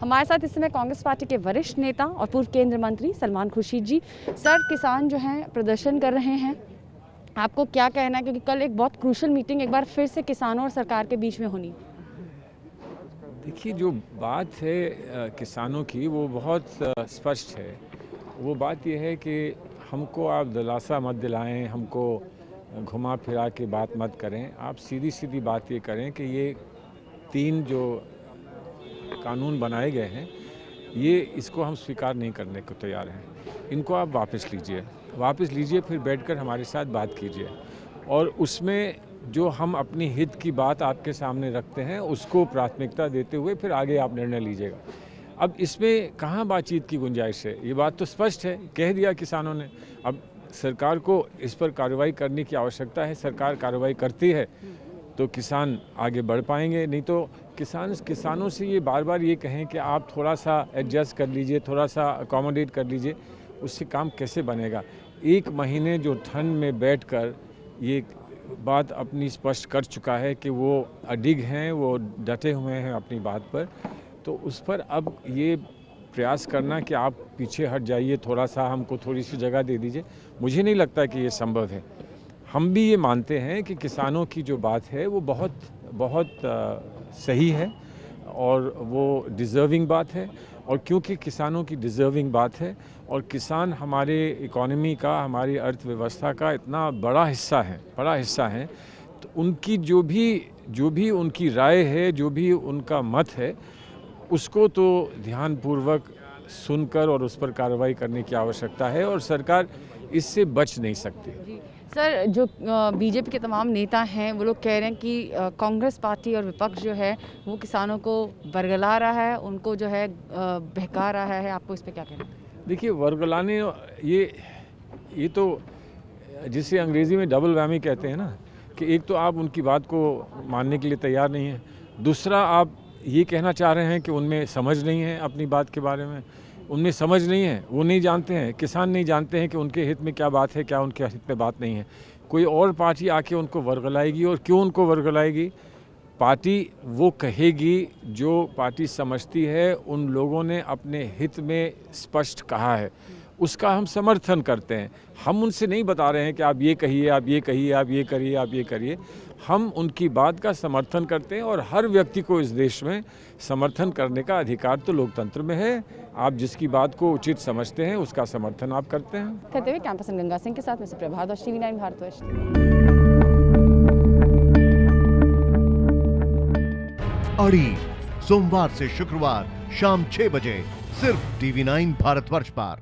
हमारे साथ इस समय कांग्रेस पार्टी के वरिष्ठ नेता और पूर्व केंद्रीय मंत्री सलमान खुर्शीद जी। सर, किसान जो हैं प्रदर्शन कर रहे हैं, आपको क्या कहना है, क्योंकि कल एक बहुत क्रूशल मीटिंग एक बार फिर से किसानों और सरकार के बीच में होनी? देखिए, जो बात है किसानों की वो बहुत स्पष्ट है। वो बात ये है कि हमको आप दिलासा मत दिलाएं, हमको घुमा फिरा के बात मत करें। आप सीधी सीधी बात ये करें कि ये 3 जो कानून बनाए गए हैं, ये इसको हम स्वीकार नहीं करने को तैयार हैं। इनको आप वापस लीजिए, फिर बैठकर हमारे साथ बात कीजिए और उसमें जो हम अपनी हित की बात आपके सामने रखते हैं उसको प्राथमिकता देते हुए फिर आगे आप निर्णय लीजिएगा। अब इसमें कहाँ बातचीत की गुंजाइश है? ये बात तो स्पष्ट है, कह दिया किसानों ने। अब सरकार को इस पर कार्रवाई करने की आवश्यकता है। सरकार कार्रवाई करती है तो किसान आगे बढ़ पाएंगे, नहीं तो किसानों से ये बार बार ये कहें कि आप थोड़ा सा एडजस्ट कर लीजिए, थोड़ा सा अकोमोडेट कर लीजिए, उससे काम कैसे बनेगा? 1 महीने जो ठंड में बैठकर ये बात अपनी स्पष्ट कर चुका है कि वो अडिग हैं, वो डटे हुए हैं अपनी बात पर, तो उस पर अब ये प्रयास करना कि आप पीछे हट जाइए, थोड़ा सा हमको थोड़ी सी जगह दे दीजिए, मुझे नहीं लगता कि ये संभव है। हम भी ये मानते हैं कि किसानों की जो बात है वो बहुत सही है और वो डिज़र्विंग बात है, और क्योंकि किसानों की डिज़र्विंग बात है और किसान हमारे इकोनॉमी का, हमारी अर्थव्यवस्था का इतना बड़ा हिस्सा है, तो उनकी जो भी उनकी राय है, जो भी उनका मत है, उसको तो ध्यानपूर्वक सुनकर और उस पर कार्रवाई करने की आवश्यकता है और सरकार इससे बच नहीं सकती। सर, जो बीजेपी के तमाम नेता हैं वो लोग कह रहे हैं कि कांग्रेस पार्टी और विपक्ष जो है वो किसानों को वर्गला रहा है, उनको जो है बहका रहा है। आपको इस पे क्या कहना है? देखिए, वर्गलाने ये तो जिसे अंग्रेज़ी में डबल वैमी कहते हैं ना, कि एक तो आप उनकी बात को मानने के लिए तैयार नहीं हैं, दूसरा आप ये कहना चाह रहे हैं कि उनमें समझ नहीं है अपनी बात के बारे में। उनमें समझ नहीं है, वो नहीं जानते हैं, किसान नहीं जानते हैं कि उनके हित में क्या बात है, क्या उनके हित में बात नहीं है। कोई और पार्टी आके उनको वर्गलाएगी, और क्यों उनको वर्गलाएगी? पार्टी वो कहेगी जो पार्टी समझती है उन लोगों ने अपने हित में स्पष्ट कहा है, उसका हम समर्थन करते हैं। हम उनसे नहीं बता रहे हैं कि आप ये कहिए, आप ये कहिए, आप ये करिए, आप ये करिए। हम उनकी बात का समर्थन करते हैं और हर व्यक्ति को इस देश में समर्थन करने का अधिकार तो लोकतंत्र में है। आप जिसकी बात को उचित समझते हैं उसका समर्थन आप करते हैं। कहते हुए कैंपस गंगा सिंह के साथ में प्रभात और TV9 भारतवर्ष। अड़ी सोमवार से शुक्रवार शाम 6 बजे सिर्फ TV9 भारतवर्ष पर।